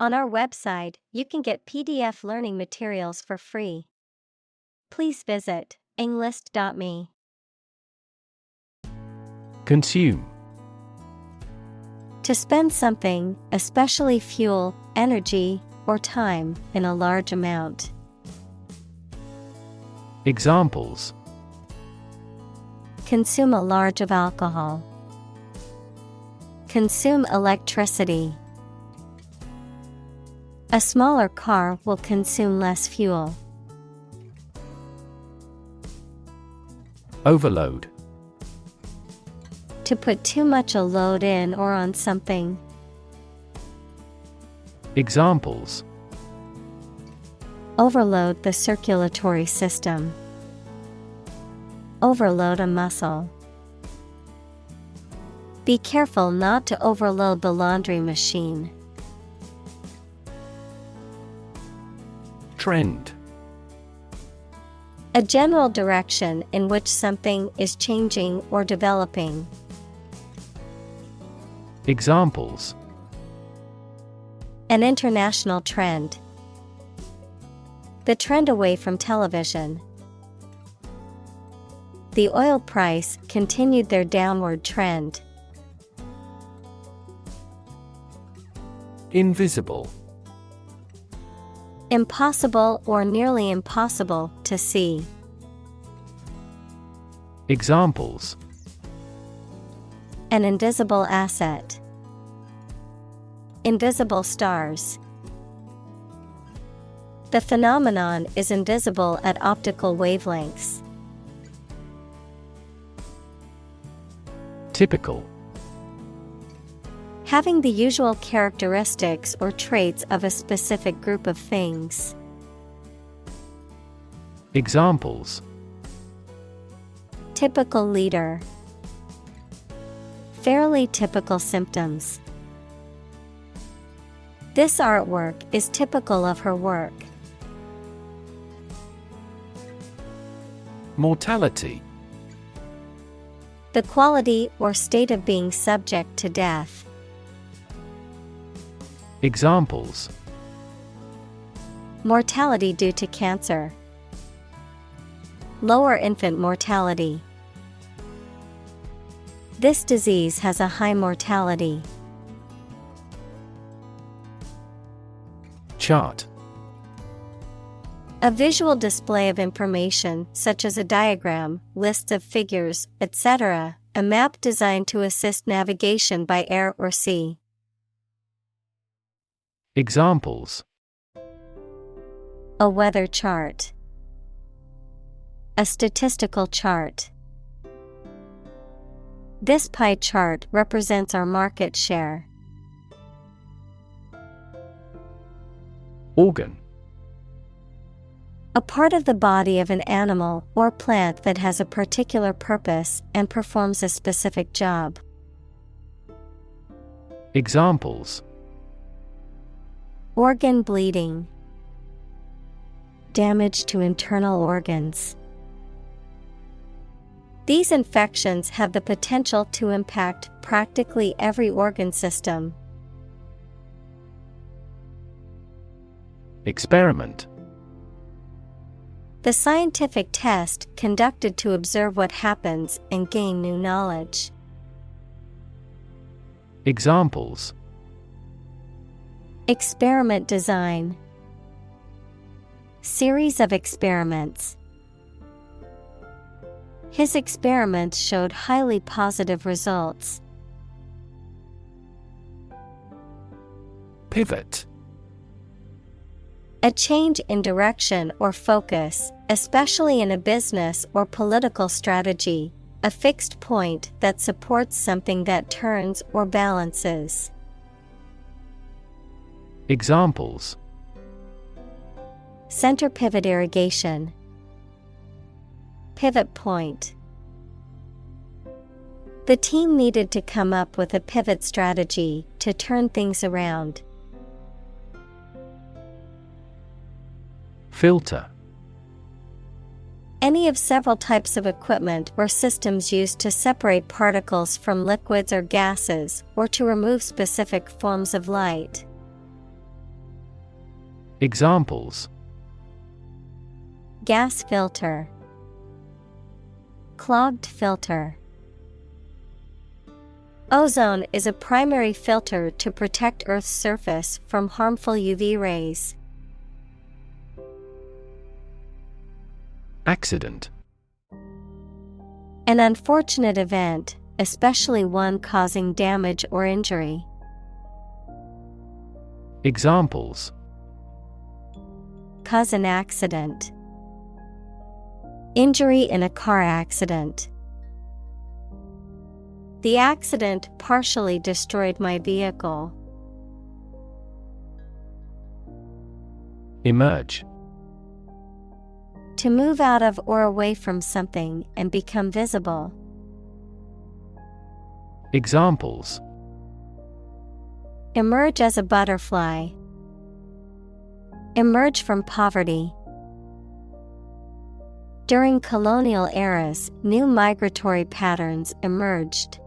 On our website, you can get PDF learning materials for free. Please visit englist.me. Consume. To spend something, especially fuel, energy, or time, in a large amount. Examples: Consume a large of alcohol. Consume electricity. A smaller car will consume less fuel. Overload. To put too much a load in or on something. Examples: Overload the circulatory system. Overload a muscle. Be careful not to overload the laundry machine. Trend. A general direction in which something is changing or developing. Examples: An international trend. The trend away from television. The oil price continued their downward trend. Invisible. Impossible or nearly impossible to see. Examples: An invisible asset. Invisible stars. The phenomenon is invisible at optical wavelengths. Typical. Having the usual characteristics or traits of a specific group of things. Examples: Typical leader. Fairly typical symptoms. This artwork is typical of her work. Mortality. The quality or state of being subject to death. Examples: Mortality due to cancer. Lower infant mortality. This disease has a high mortality. Chart. A visual display of information such as a diagram, lists of figures, etc., a map designed to assist navigation by air or sea. Examples: A weather chart. A statistical chart. This pie chart represents our market share. Organ. A part of the body of an animal or plant that has a particular purpose and performs a specific job. Examples: Organ bleeding. Damage to internal organs. These infections have the potential to impact practically every organ system. Experiment. The scientific test conducted to observe what happens and gain new knowledge. Examples: Experiment design. Series of experiments. His experiments showed highly positive results. Pivot. A change in direction or focus, especially in a business or political strategy, a fixed point that supports something that turns or balances. Examples: Center pivot irrigation. Pivot point. The team needed to come up with a pivot strategy to turn things around. Filter. Any of several types of equipment or systems used to separate particles from liquids or gases or to remove specific forms of light. Examples: gas filter, clogged filter. Ozone is a primary filter to protect Earth's surface from harmful UV rays. Accident: An unfortunate event, especially one causing damage or injury. Examples: Cause an accident. Injury in a car accident. The accident partially destroyed my vehicle. Emerge: To move out of or away from something and become visible. Examples: Emerge as a butterfly. Emerge from poverty. During colonial eras, new migratory patterns emerged.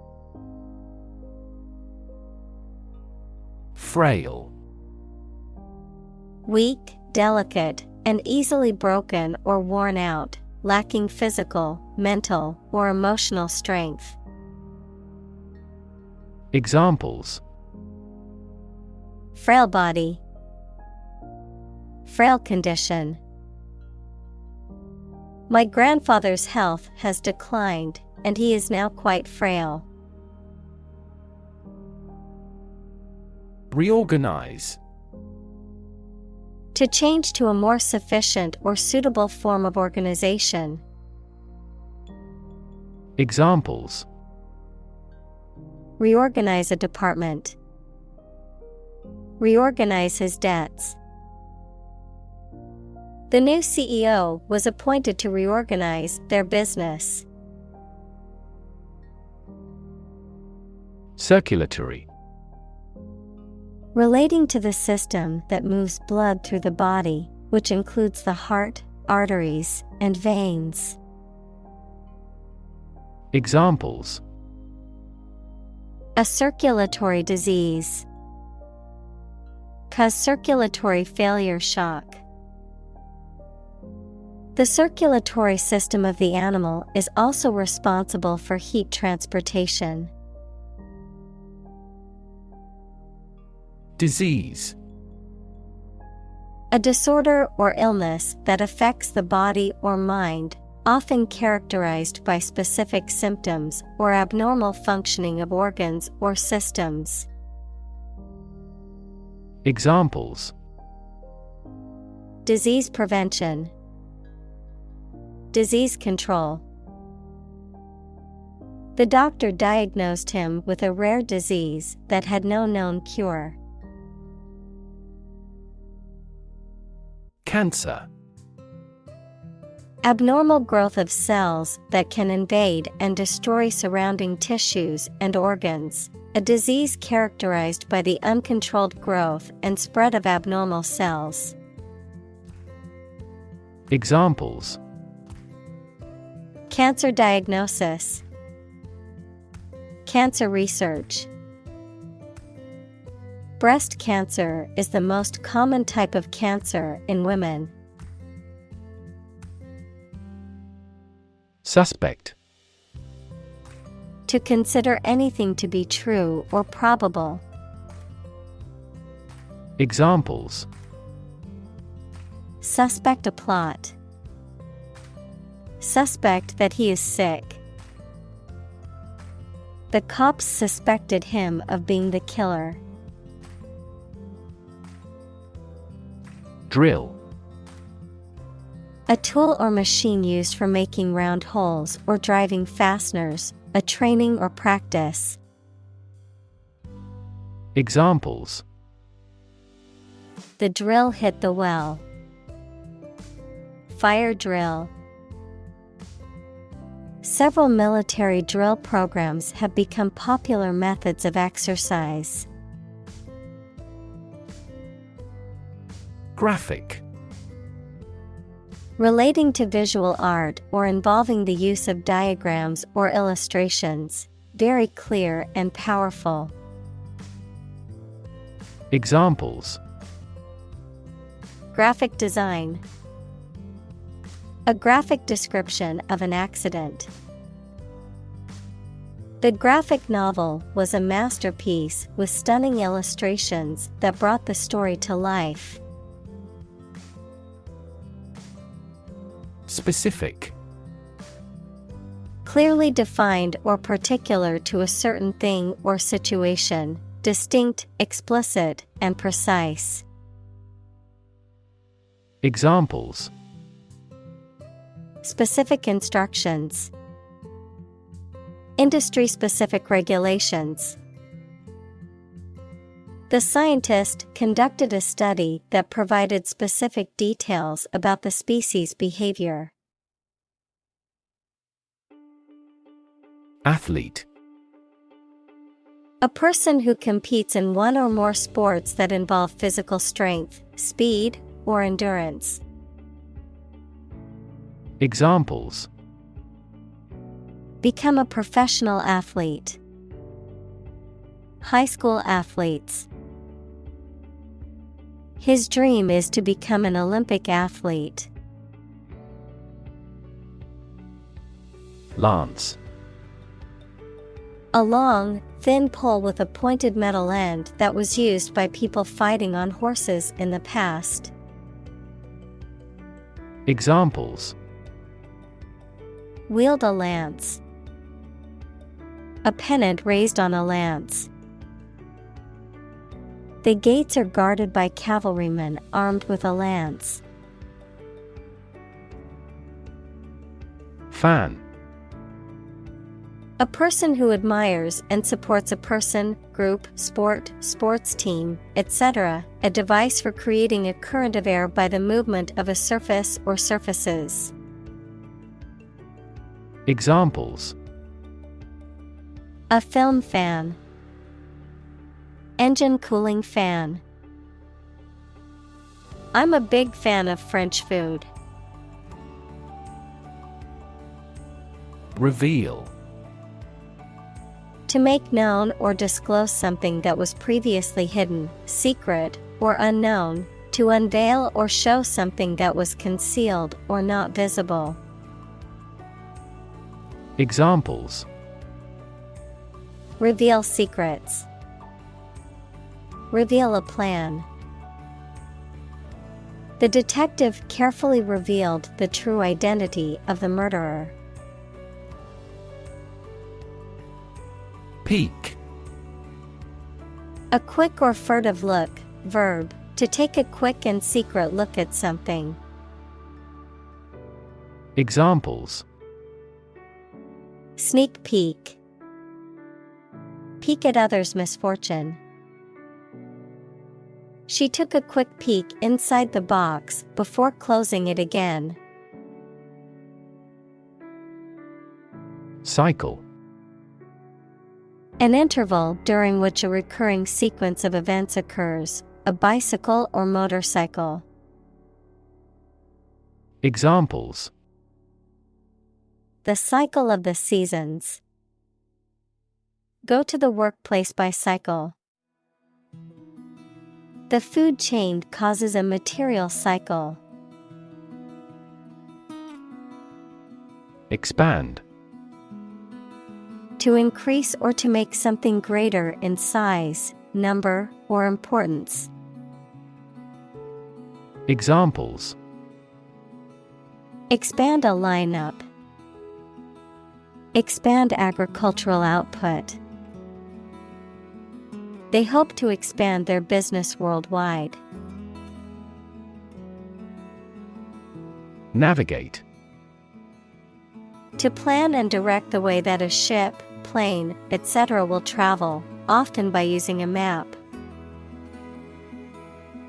Frail: Weak, delicate, and easily broken or worn out, lacking physical, mental, or emotional strength. Examples: Frail body. Frail condition. My grandfather's health has declined, and he is now quite frail. Reorganize: To change to a more sufficient or suitable form of organization. Examples: Reorganize a department. Reorganize his debts. The new CEO was appointed to reorganize their business. Circulatory: Relating to the system that moves blood through the body, which includes the heart, arteries, and veins. Examples: A circulatory disease. Cause circulatory failure shock. The circulatory system of the animal is also responsible for heat transportation. Disease: A disorder or illness that affects the body or mind, often characterized by specific symptoms or abnormal functioning of organs or systems. Examples: Disease prevention. Disease control. The doctor diagnosed him with a rare disease that had no known cure. Cancer: Abnormal growth of cells that can invade and destroy surrounding tissues and organs. A disease characterized by the uncontrolled growth and spread of abnormal cells. Examples: Cancer diagnosis. Cancer research. Breast cancer is the most common type of cancer in women. Suspect: To consider anything to be true or probable. Examples: Suspect a plot. Suspect that he is sick. The cops suspected him of being the killer. Drill: A tool or machine used for making round holes or driving fasteners, a training or practice. Examples: The drill hit the well. Fire drill. Several military drill programs have become popular methods of exercise. Graphic: Relating to visual art or involving the use of diagrams or illustrations, very clear and powerful. Examples: Graphic design. A graphic description of an accident. The graphic novel was a masterpiece with stunning illustrations that brought the story to life. Specific. Clearly defined or particular to a certain thing or situation, distinct, explicit, and precise. Examples. Specific instructions. Industry-specific regulations. The scientist conducted a study that provided specific details about the species' behavior. Athlete. A person who competes in one or more sports that involve physical strength, speed, or endurance. Examples. Become a professional athlete. High school athletes. His dream is to become an Olympic athlete. Lance. A long, thin pole with a pointed metal end that was used by people fighting on horses in the past. Examples. Wield a lance. A pennant raised on a lance. The gates are guarded by cavalrymen armed with a lance. Fan. A person who admires and supports a person, group, sport, sports team, etc., a device for creating a current of air by the movement of a surface or surfaces. Examples. A film fan. Engine cooling fan. I'm a big fan of French food. Reveal. To make known or disclose something that was previously hidden, secret, or unknown, to unveil or show something that was concealed or not visible. Examples. Reveal secrets. Reveal a plan. The detective carefully revealed the true identity of the murderer. Peek. A quick or furtive look, verb, to take a quick and secret look at something. Examples. Sneak peek. Peek at others' misfortune. She took a quick peek inside the box before closing it again. Cycle. An interval during which a recurring sequence of events occurs, a bicycle or motorcycle. Examples. The cycle of the seasons. Go to the workplace by cycle. The food chain causes a material cycle. Expand. To increase or to make something greater in size, number, or importance. Examples. Expand a lineup. Expand agricultural output. They hope to expand their business worldwide. Navigate. To plan and direct the way that a ship, plane, etc. will travel, often by using a map.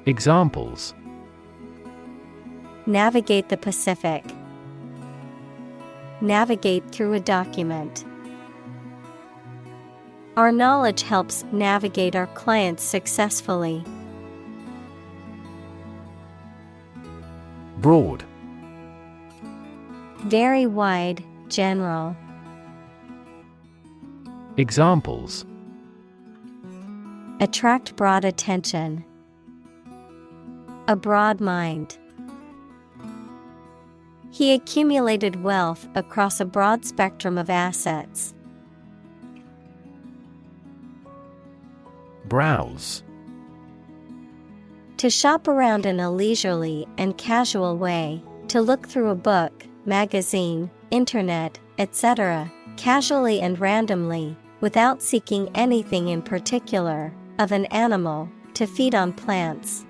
Examples. Navigate the Pacific. Navigate through a document. Our knowledge helps navigate our clients successfully. Broad. Very wide, general. Examples. Attract broad attention. A broad mind. He accumulated wealth across a broad spectrum of assets. Browse. To shop around in a leisurely and casual way, to look through a book, magazine, internet, etc., casually and randomly, without seeking anything in particular, of an animal, to feed on plants.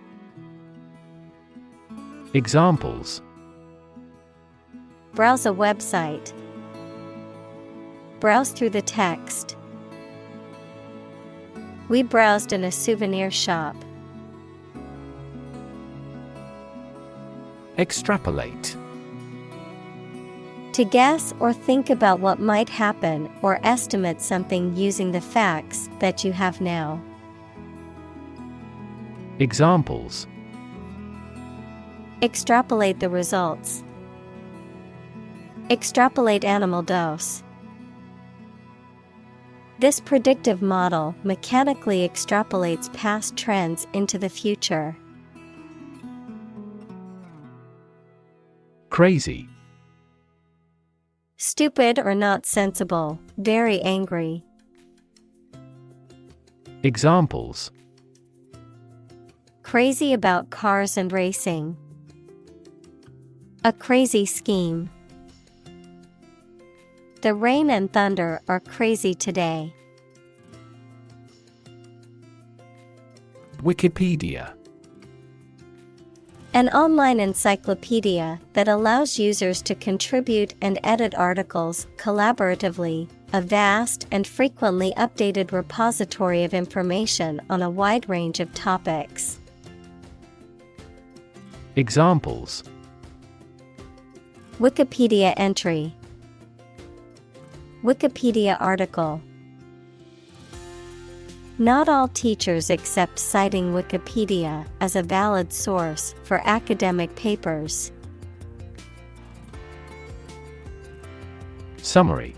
Examples: Browse a website. Browse through the text. We browsed in a souvenir shop. Extrapolate. To guess or think about what might happen or estimate something using the facts that you have now. Examples: Extrapolate the results. Extrapolate animal dose. This predictive model mechanically extrapolates past trends into the future. Crazy. Stupid or not sensible, very angry. Examples: Crazy about cars and racing. A crazy scheme. The rain and thunder are crazy today. Wikipedia. An online encyclopedia that allows users to contribute and edit articles collaboratively, a vast and frequently updated repository of information on a wide range of topics. Examples: Wikipedia entry. Wikipedia article. Not all teachers accept citing Wikipedia as a valid source for academic papers. Summary.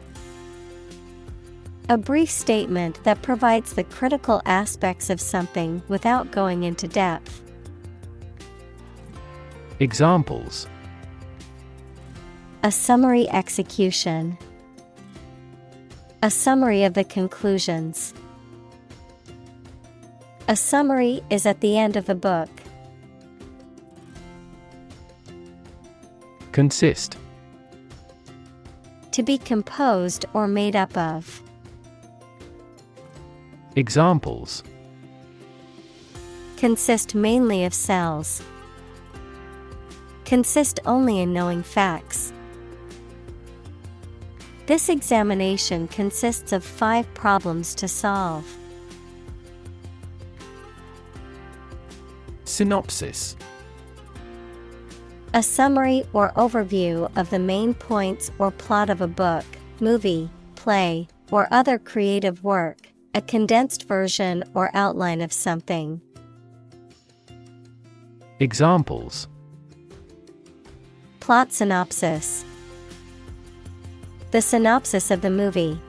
A brief statement that provides the critical aspects of something without going into depth. Examples: A summary execution. A summary of the conclusions. A summary is at the end of a book. Consist. To be composed or made up of. Examples: Consist mainly of cells. Consist only in knowing facts. This examination consists of 5 problems to solve. Synopsis. A summary or overview of the main points or plot of a book, movie, play, or other creative work, a condensed version or outline of something. Examples: Plot synopsis. The synopsis of the movie.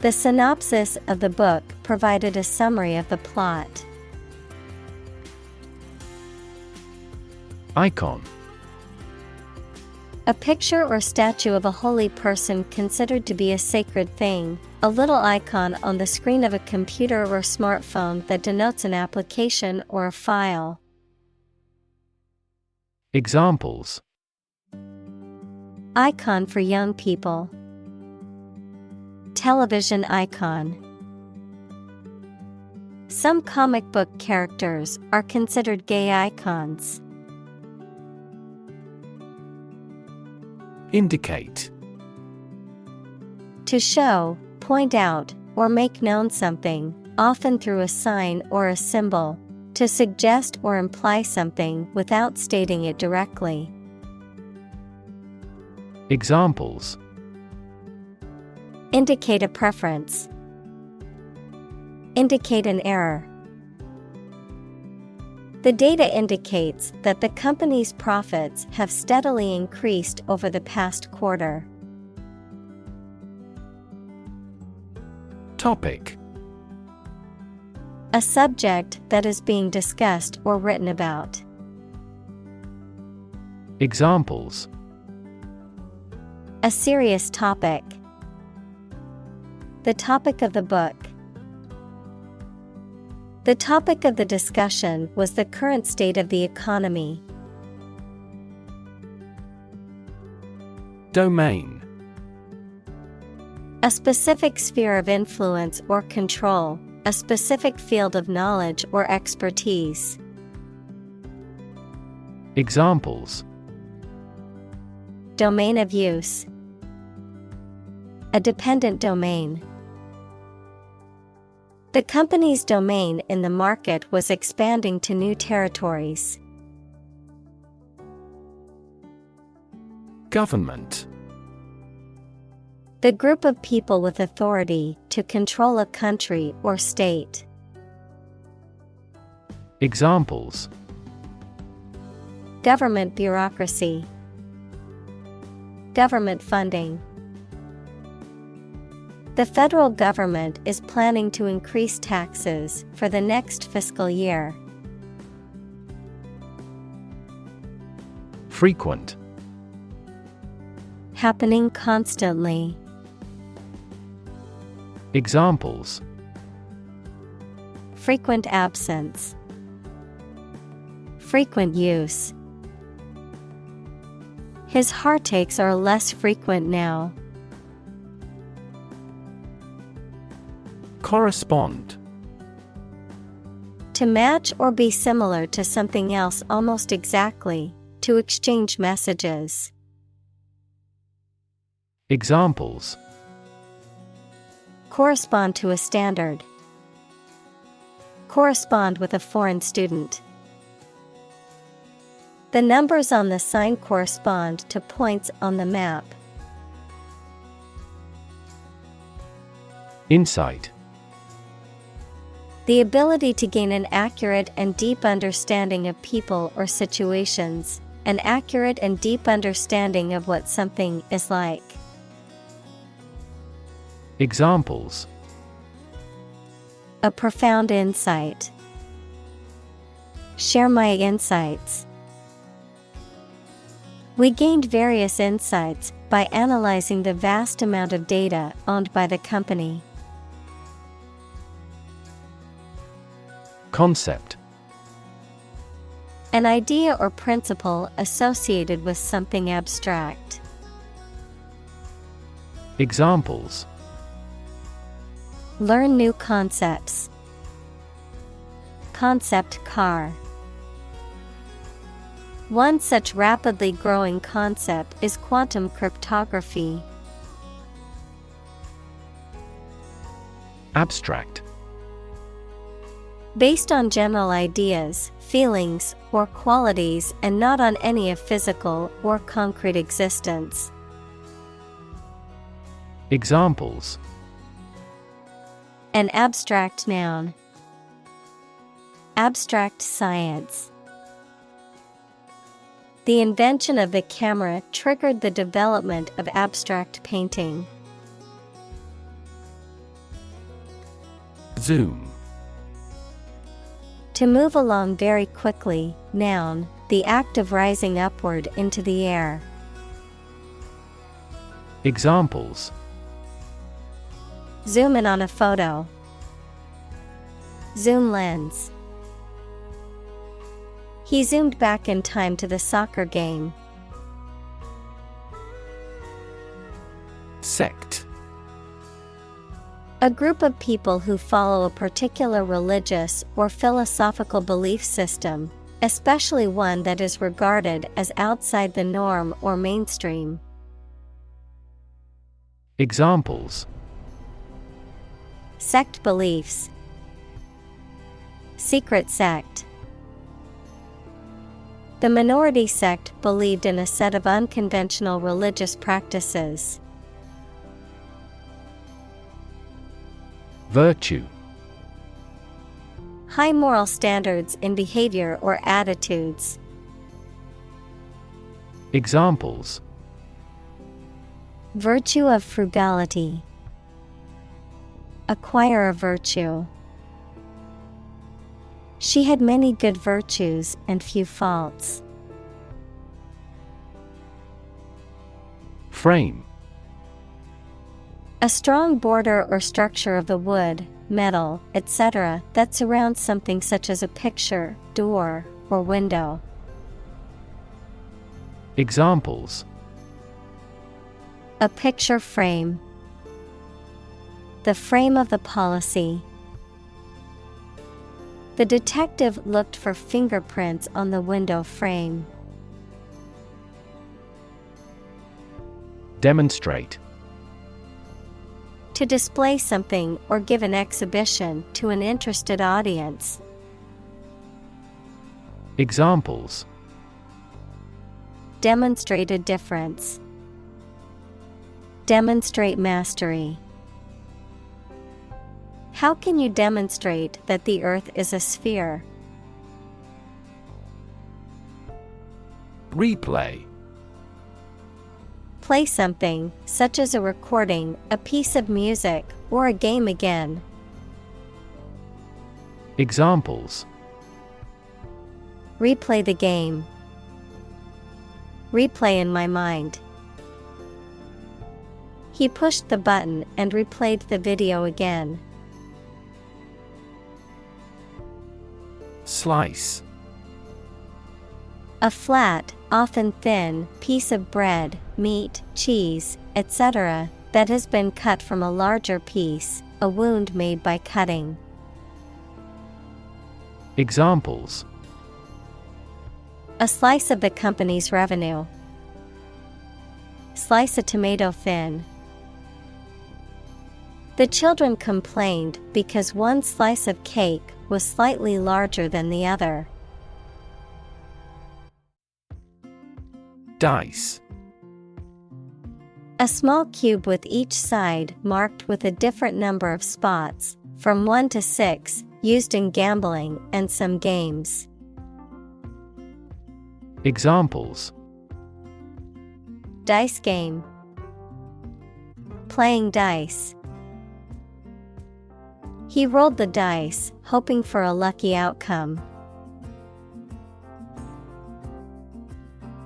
The synopsis of the book provided a summary of the plot. Icon. A picture or statue of a holy person considered to be a sacred thing, a little icon on the screen of a computer or smartphone that denotes an application or a file. Examples: Icon for young people. Television icon. Some comic book characters are considered gay icons. Indicate. To show, point out, or make known something, often through a sign or a symbol, to suggest or imply something without stating it directly. Examples: Indicate a preference. Indicate an error. The data indicates that the company's profits have steadily increased over the past quarter. Topic. A subject that is being discussed or written about. Examples: A serious topic. The topic of the book. The topic of the discussion was the current state of the economy. Domain. A specific sphere of influence or control, a specific field of knowledge or expertise. Examples: Domain of use. A dependent domain. The company's domain in the market was expanding to new territories. Government. The group of people with authority to control a country or state. Examples: Government bureaucracy. Government funding. The federal government is planning to increase taxes for the next fiscal year. Frequent. Happening constantly. Examples: Frequent absence. Frequent use. His heartaches are less frequent now. Correspond. To match or be similar to something else almost exactly, to exchange messages. Examples: Correspond to a standard. Correspond with a foreign student. The numbers on the sign correspond to points on the map. Insight. The ability to gain an accurate and deep understanding of people or situations, an accurate and deep understanding of what something is like. Examples: A profound insight. Share my insights. We gained various insights by analyzing the vast amount of data owned by the company. Concept. An idea or principle associated with something abstract. Examples: Learn new concepts. Concept car. One such rapidly growing concept is quantum cryptography. Abstract. Based on general ideas, feelings, or qualities and not on any of physical or concrete existence. Examples: An abstract noun. Abstract science. The invention of the camera triggered the development of abstract painting. Zoom. To move along very quickly, noun, the act of rising upward into the air. Examples: Zoom in on a photo. Zoom lens. He zoomed back in time to the soccer game. Sect. A group of people who follow a particular religious or philosophical belief system, especially one that is regarded as outside the norm or mainstream. Examples: Sect beliefs. Secret sect. The minority sect believed in a set of unconventional religious practices. Virtue. High moral standards in behavior or attitudes. Examples: Virtue of frugality. Acquire a virtue. She had many good virtues and few faults. Frame. A strong border or structure of the wood, metal, etc. that surrounds something such as a picture, door, or window. Examples: a picture frame, the frame of the policy. The detective looked for fingerprints on the window frame. Demonstrate. To display something or give an exhibition to an interested audience. Examples: demonstrate a difference, demonstrate mastery. How can you demonstrate that the Earth is a sphere? Replay. Play something, such as a recording, a piece of music, or a game again. Examples: replay the game, replay in my mind. He pushed the button and replayed the video again. Slice. A flat, often thin, piece of bread, meat, cheese, etc. that has been cut from a larger piece, a wound made by cutting. Examples: a slice of the company's revenue. Slice a tomato thin. The children complained because one slice of cake was slightly larger than the other. Dice. A small cube with each side marked with a different number of spots, from 1 to 6, used in gambling and some games. Examples: dice game, playing dice. He rolled the dice, hoping for a lucky outcome.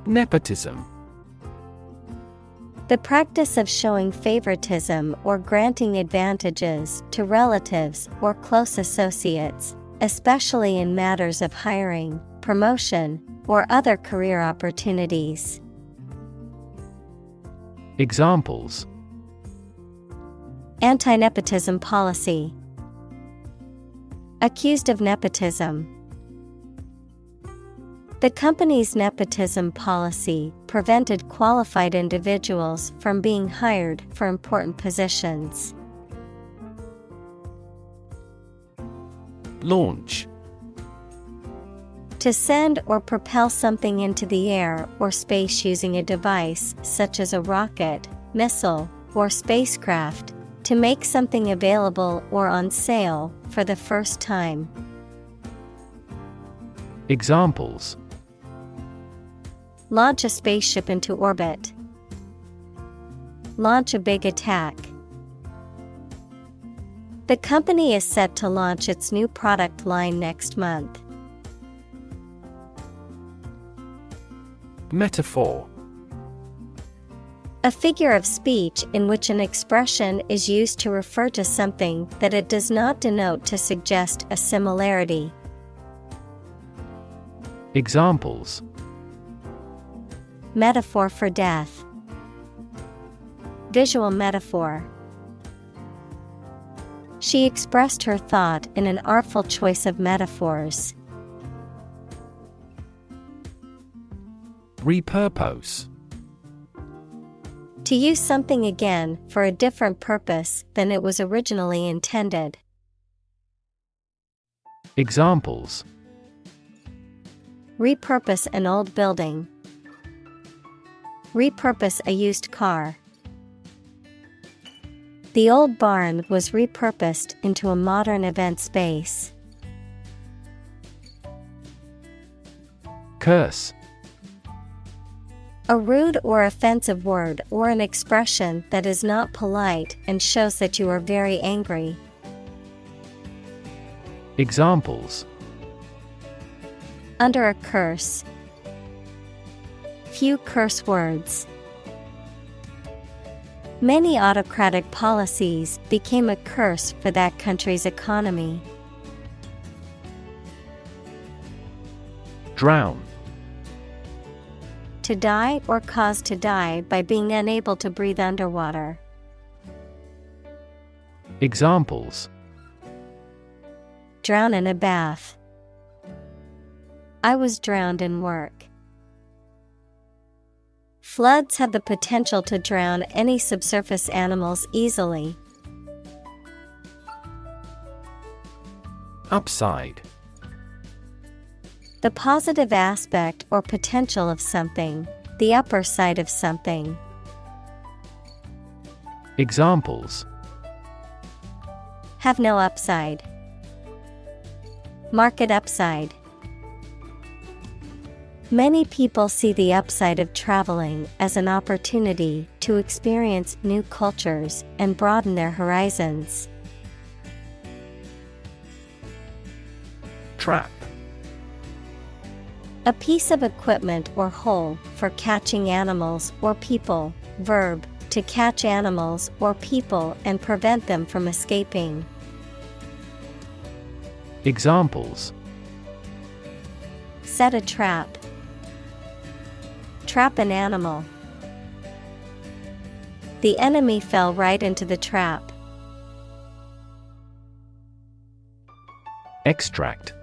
Nepotism. The practice of showing favoritism or granting advantages to relatives or close associates, especially in matters of hiring, promotion, or other career opportunities. Examples: anti-nepotism policy, accused of nepotism. The company's nepotism policy prevented qualified individuals from being hired for important positions. Launch. To send or propel something into the air or space using a device such as a rocket, missile, or spacecraft, to make something available or on sale for the first time. Examples: launch a spaceship into orbit. Launch a big attack. The company is set to launch its new product line next month. Metaphor. A figure of speech in which an expression is used to refer to something that it does not denote to suggest a similarity. Examples: metaphor for death. Visual metaphor. She expressed her thought in an artful choice of metaphors. Repurpose. To use something again for a different purpose than it was originally intended. Examples: repurpose an old building. Repurpose a used car. The old barn was repurposed into a modern event space. Curse. A rude or offensive word or an expression that is not polite and shows that you are very angry. Examples: Under a curse. Few curse words. Many autocratic policies became a curse for that country's economy. Drown. To die or cause to die by being unable to breathe underwater. Examples: Drown in a bath. I was drowned in work. Floods have the potential to drown any subsurface animals easily. Upside. The positive aspect or potential of something, the upper side of something. Examples: Have no upside. Market upside. Many people see the upside of traveling as an opportunity to experience new cultures and broaden their horizons. Trap. A piece of equipment or hole for catching animals or people. Verb, to catch animals or people and prevent them from escaping. Examples: Set a trap. Trap an animal. The enemy fell right into the trap. Extract.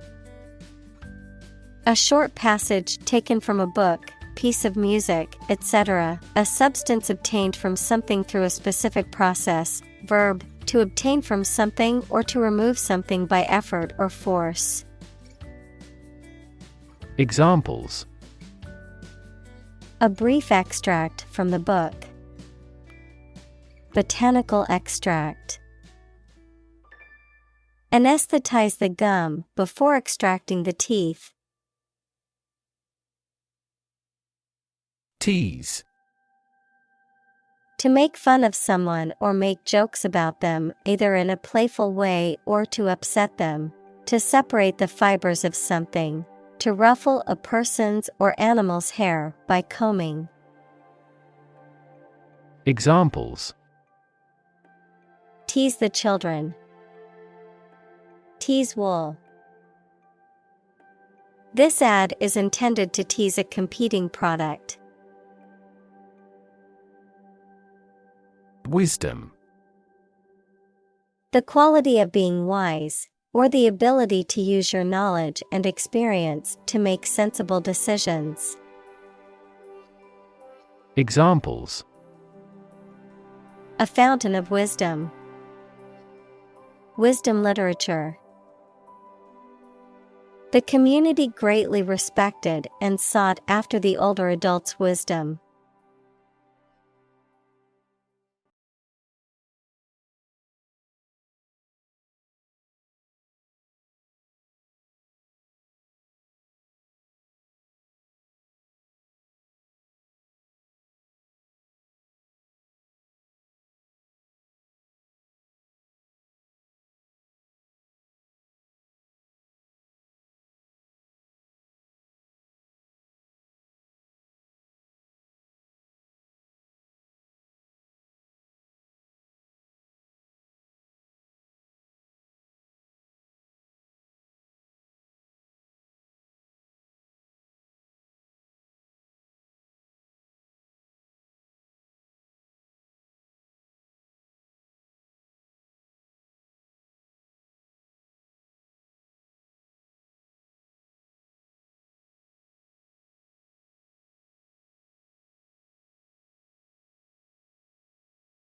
A short passage taken from a book, piece of music, etc., a substance obtained from something through a specific process. Verb, to obtain from something or to remove something by effort or force. Examples: A brief extract from the book. Botanical extract. Anesthetize the gum before extracting the teeth. Tease. To make fun of someone or make jokes about them, either in a playful way or to upset them. To separate the fibers of something. To ruffle a person's or animal's hair by combing. Examples: Tease the children. Tease wool. This ad is intended to tease a competing product. Wisdom. The quality of being wise, or the ability to use your knowledge and experience to make sensible decisions. Examples: A fountain of wisdom. Wisdom literature. The community greatly respected and sought after the older adult's wisdom.